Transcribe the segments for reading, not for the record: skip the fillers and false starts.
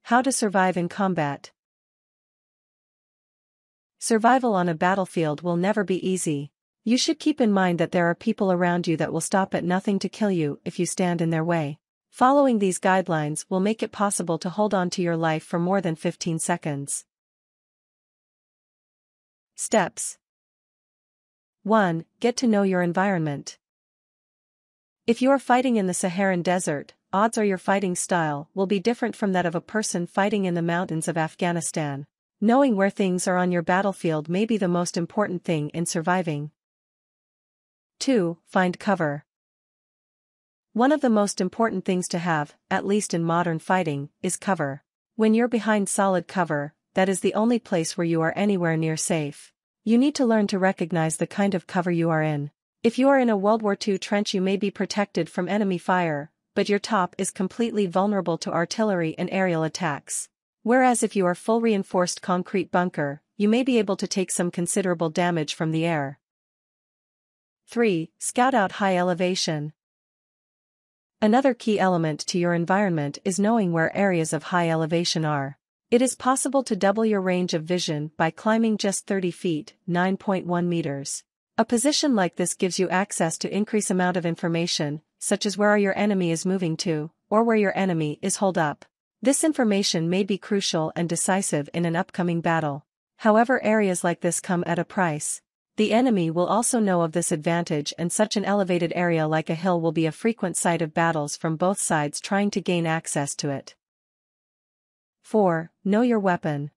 How to survive in combat. Survival on a battlefield will never be easy. You should keep in mind that there are people around you that will stop at nothing to kill you if you stand in their way. Following these guidelines will make it possible to hold on to your life for more than 15 seconds. Steps. 1. Get to know your environment. If you are fighting in the Saharan desert, odds are your fighting style will be different from that of a person fighting in the mountains of Afghanistan. Knowing where things are on your battlefield may be the most important thing in surviving. 2. Find cover. One of the most important things to have, at least in modern fighting, is cover. When you're behind solid cover, that is the only place where you are anywhere near safe. You need to learn to recognize the kind of cover you are in. If you are in a World War II trench, you may be protected from enemy fire, but your top is completely vulnerable to artillery and aerial attacks. Whereas if you are full reinforced concrete bunker, you may be able to take some considerable damage from the air. 3. Scout out high elevation. Another key element to your environment is knowing where areas of high elevation are. It is possible to double your range of vision by climbing just 30 feet, 9.1 meters. A position like this gives you access to increased amount of information, such as where your enemy is moving to, or where your enemy is holed up. This information may be crucial and decisive in an upcoming battle. However, areas like this come at a price. The enemy will also know of this advantage, and such an elevated area like a hill will be a frequent site of battles from both sides trying to gain access to it. 4. Know your weapon.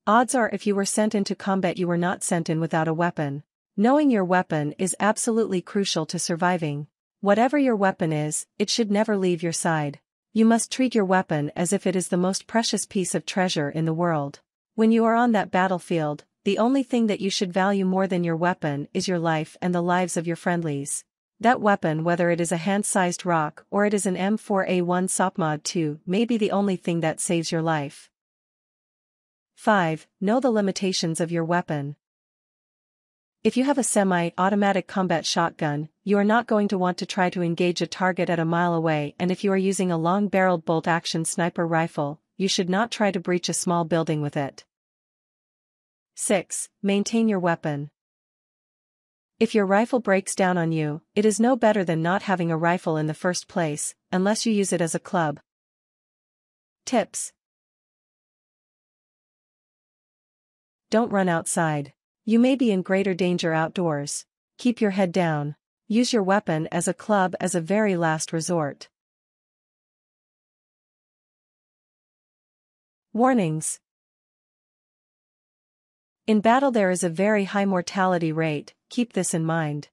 Odds are if you were sent into combat you were not sent in without a weapon. Knowing your weapon is absolutely crucial to surviving. Whatever your weapon is, it should never leave your side. You must treat your weapon as if it is the most precious piece of treasure in the world. When you are on that battlefield, the only thing that you should value more than your weapon is your life and the lives of your friendlies. That weapon, whether it is a hand-sized rock or it is an M4A1 SOPMod 2, may be the only thing that saves your life. 5. Know the limitations of your weapon. If you have a semi-automatic combat shotgun, you are not going to want to try to engage a target at a mile away, and if you are using a long-barreled bolt-action sniper rifle, you should not try to breach a small building with it. 6. Maintain your weapon. If your rifle breaks down on you, it is no better than not having a rifle in the first place, unless you use it as a club. Tips. Don't run outside. You may be in greater danger outdoors. Keep your head down. Use your weapon as a club as a very last resort. Warnings. In battle there is a very high mortality rate, keep this in mind.